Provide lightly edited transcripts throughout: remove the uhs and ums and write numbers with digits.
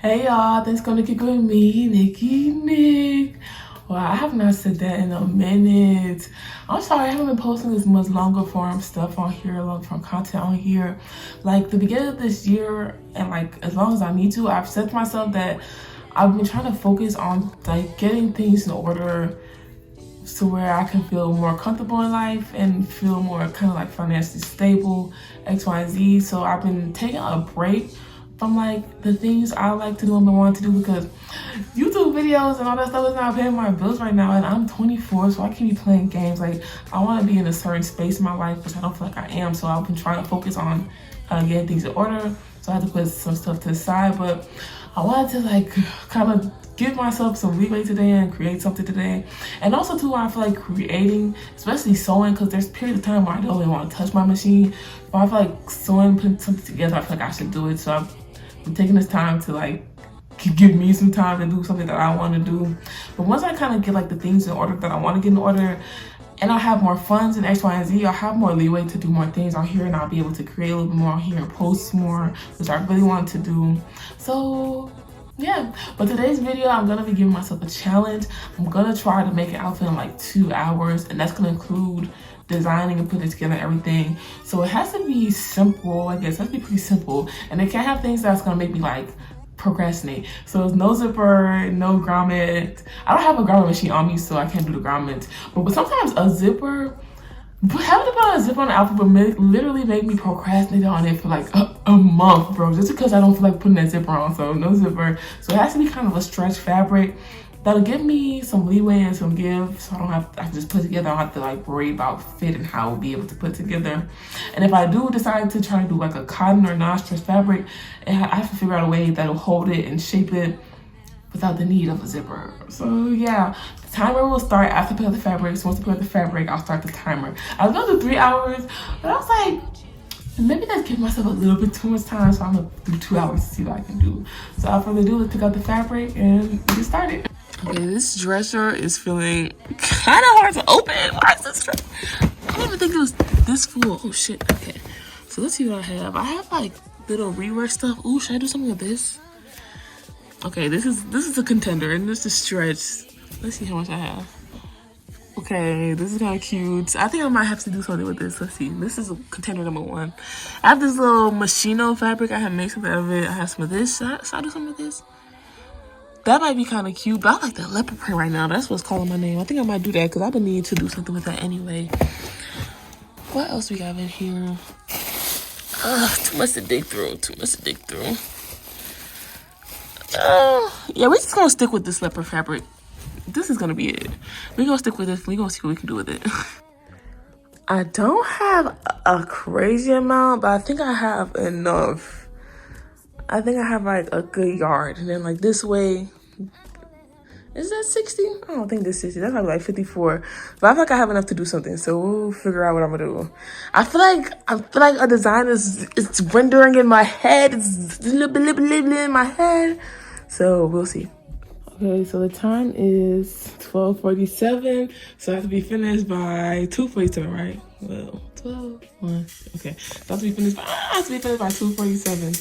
Hey y'all, thanks for kicking with me, Nikki Nick. Well, I have not said that in a minute. I'm sorry, I haven't been posting as much longer form stuff on here, long form content on here. Like the beginning of this year, and like as long as I need to, I've said to myself that I've been trying to focus on like getting things in order so where I can feel more comfortable in life and feel more kind of like financially stable, X, Y, and Z. So I've been taking a break from like the things I like to do and want to do because YouTube videos and all that stuff is not paying my bills right now, and I'm 24, so I can't be playing games. Like I want to be in a certain space in my life, which I don't feel like I am. So I've been trying to focus on getting things in order. So I had to put some stuff to the side, but I wanted to like kind of give myself some leeway today and create something today. And also too, I feel like creating, especially sewing, because there's periods of time where I don't even want to touch my machine, but I feel like sewing, putting something together, I feel like I should do it. So I'm taking this time to like give me some time to do something that I want to do. But once I kind of get like the things in order that I want to get in order, and I'll have more funds and X, Y, and Z, I'll have more leeway to do more things on here, and I'll be able to create a little bit more on here and post more, which I really want to do. So yeah, but today's video, I'm gonna be giving myself a challenge. I'm gonna try to make an outfit in like 2 hours, and that's gonna include designing and putting together everything. So it has to be simple, I guess. It has to be pretty simple, and it can't have things that's gonna make me like procrastinate. So there's no zipper, no grommet. I don't have a grommet machine on me, so I can't do the grommets. But sometimes a zipper, having to put a zipper on the outfit would literally make me procrastinate on it for like a month, bro. Just because I don't feel like putting that zipper on, so no zipper. So it has to be kind of a stretch fabric that'll give me some leeway and some give, so I can just put it together. I don't have to like worry about fit and how I'll be able to put it together. And if I do decide to try to do like a cotton or non-stretch fabric, I have to figure out a way that'll hold it and shape it without the need of a zipper. So yeah, the timer will start after I put the fabric. So once I put the fabric, I'll start the timer. I was gonna do 3 hours, but I was like, maybe that's giving myself a little bit too much time, so I'm gonna do 2 hours to see what I can do. So all I'm gonna do is pick up the fabric and get started. Okay, this dresser is feeling kind of hard to open. Why is this dress? I didn't even think it was this full. Oh shit. Okay, so let's see what I have. I have like little rework stuff. Ooh, should I do something with this? Okay, this is a contender, and this is stretch. Let's see how much I have. Okay, this is kind of cute. I think I might have to do something with this. Let's see. This is a contender number 1. I have this little Machino fabric. I have made something of it. I have some of this. Should I do something with this? That might be kind of cute, but I like that leopard print right now. That's what's calling my name. I think I might do that because I've been needing to do something with that anyway. What else we got in here? Too much to dig through. Yeah, we're just gonna stick with this leopard fabric. This is gonna be it. We're gonna stick with this. We're gonna see what we can do with it. I don't have a crazy amount, but I think I have enough. I think I have like a good yard, and then like this way, is that 60? I don't think this is 60. That's probably like 54. But I feel like I have enough to do something, so we'll figure out what I'm gonna do. I feel like a design is rendering in my head. It's in my head. So we'll see. Okay, so the time is 12:47. So I have to be finished by 2:47, right? Well, 12, 1. Okay, so I have to be finished by 2:47.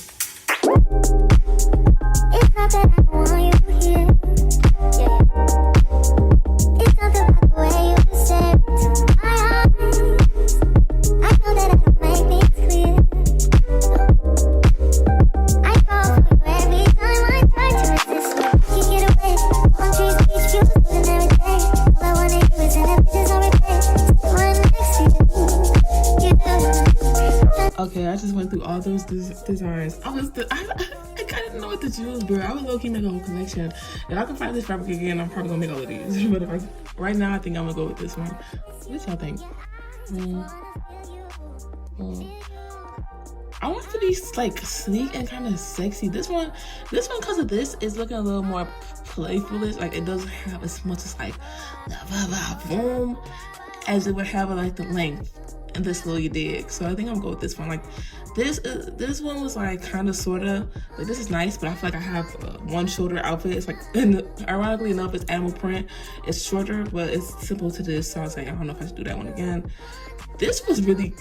It's not that I want you here. Yeah. It's not the way you stare into my eyes. I know that it'll make me clear. I fall for you every time I try to resist. You get away. Palm trees, beach views, and everything. All I wanna do is in images on replay. One next to you. You do. Okay, I just went through all those designs. I didn't know what to choose, bro. I was low-key making a whole collection. If I can find this fabric again, I'm probably gonna make all of these. But right now, I think I'm gonna go with this one. What y'all think? I want it to be like sleek and kind of sexy. This one, because of this, is looking a little more playfulish. Like it doesn't have as much as like boom as it would have like the length. and this little you dig. So I think I'm going to go with this one. Like this one was like kind of sorta like, this is nice, but I feel like I have one shoulder outfit. It's like, and ironically enough, it's animal print. It's shorter, but it's simple to this. So I was like, I don't know if I should do that one again. This was really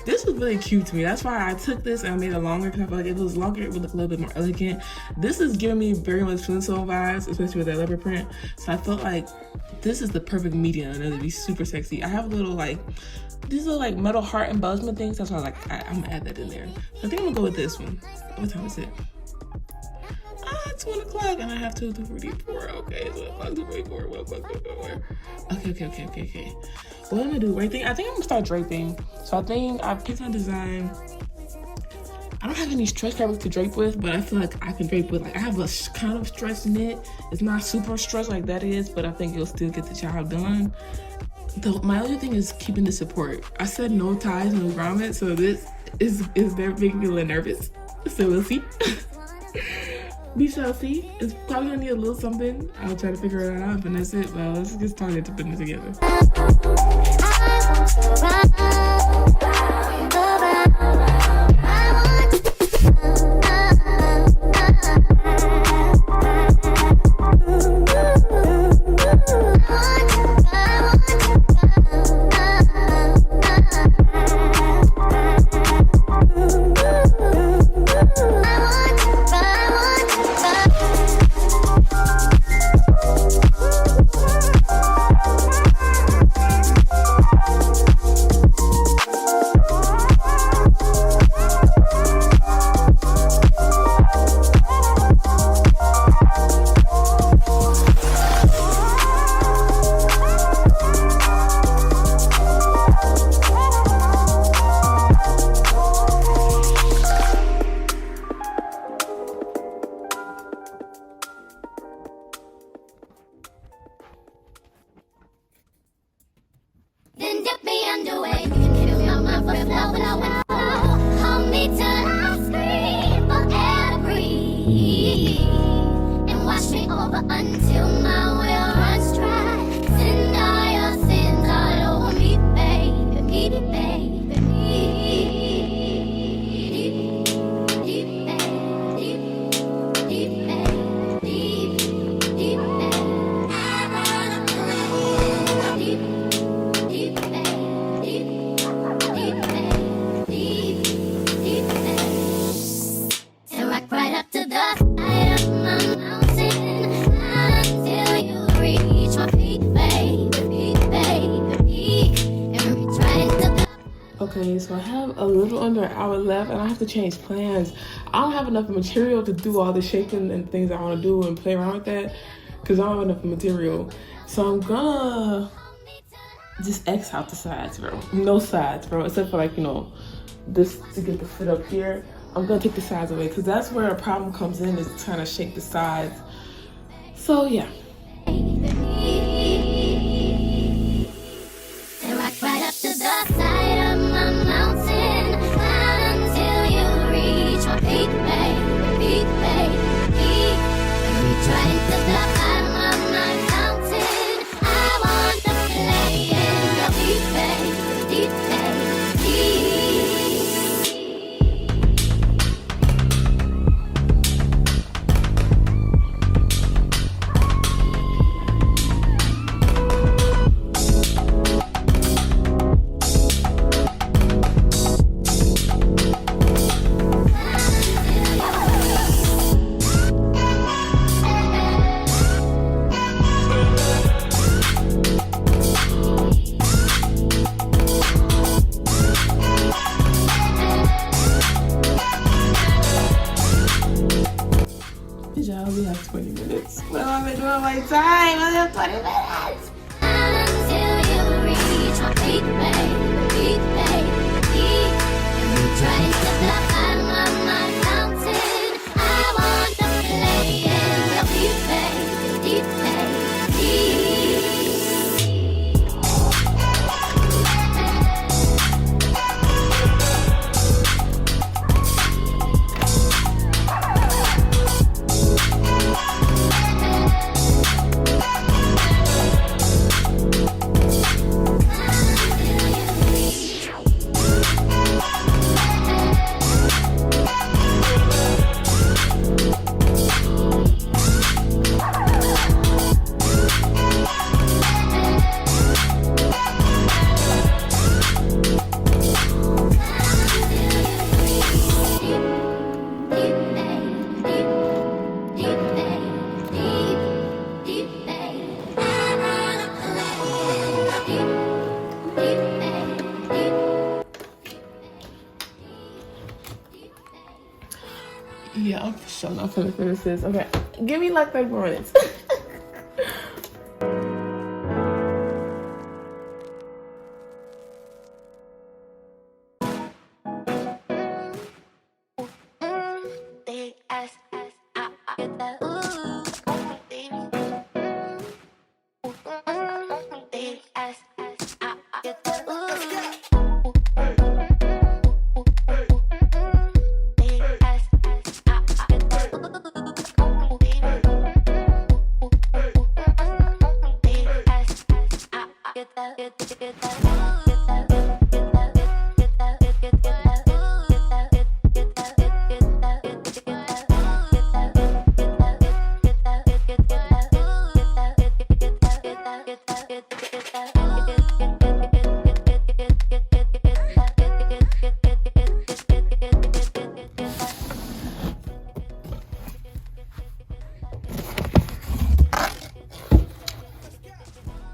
cute to me. That's why I took this and I made it longer, because I feel like if it was longer, it would look a little bit more elegant. This is giving me very much Flintstone vibes, especially with that leopard print. So I felt like this is the perfect medium and it'll be super sexy. I have a little like, these are like metal heart embellishment things. That's why I was like, I'm gonna add that in there. So I think I'm gonna go with this one. What time is it? It's 1 o'clock and I have 2, 3, 4. Okay, it's 1 o'clock, 2, 3, 4, 1 o'clock, 2, 3, 4. Okay. What am I gonna do? Right thing? I think I'm gonna start draping. So I think I picked my design. I don't have any stretch fabric to drape with, but I feel like I can drape with, like, I have a kind of stretch knit. It's not super stretch like that is, but I think it'll still get the job done. My other thing is keeping the support. I said no ties, no grommets, so this is very making me a little nervous. So we'll see. We shall see. It's probably gonna need a little something. I'll try to figure it out, and that's it. Well, let's get started to put it together. Okay, so I have a little under an hour left and I have to change plans. I don't have enough material to do all the shaping and things I want to do and play around with that, because I don't have enough material. So I'm gonna just X out the sides, bro. No sides, bro, except for, like, you know, this to get the fit up here. I'm gonna take the sides away, because that's where a problem comes in, is trying to shape the sides. So yeah. We have 20 minutes. What am I doing my time? I have 20 minutes. Until you reach my peak, baby, every trying to climb my mountain. I want to play in your deep, So I'm not finna finish this. Okay, give me like 30 more minutes.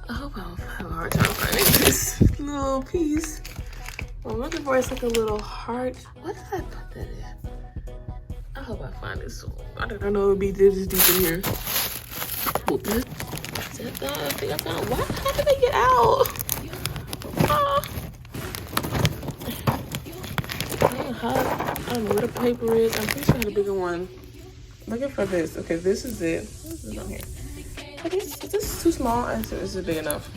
I hope I don't have a hard time finding this little piece. What I'm looking for is like a little heart. What did I put that in? I hope I find it soon. I didn't know it would be this deep in here. Whoop it. Is that I think I found. Why? How did they get out? I don't know where the paper is. I'm pretty sure I had a bigger one. I'm looking for this. Okay, this is it. What is on here? Is this too small? Is it big enough?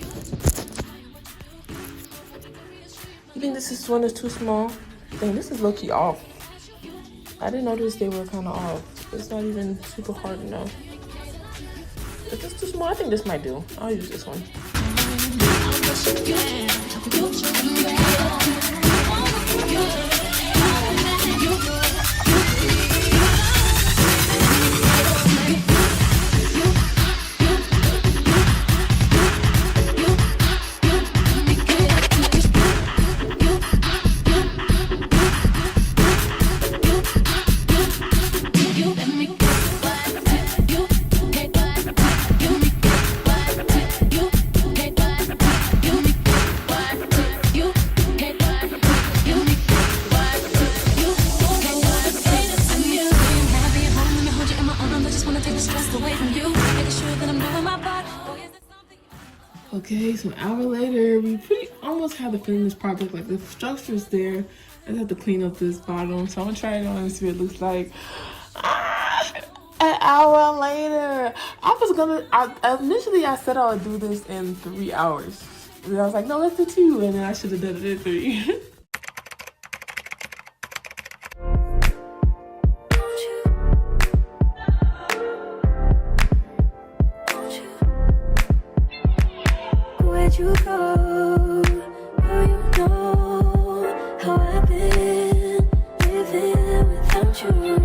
You think this one is too small? Dang, this is low-key off. I didn't notice they were kind of off. It's not even super hard enough. Is this too small? I think this might do. I'll use this one. Okay, so an hour later, we almost have to finish this project. Like the structure is there. I just have to clean up this bottom. So I'm gonna try it on and see what it looks like. An hour later. Initially I said I would do this in 3 hours. And I was like, no, let's do 2. And then I should have done it in 3. Where'd you go? Oh, you know how I've been living without you.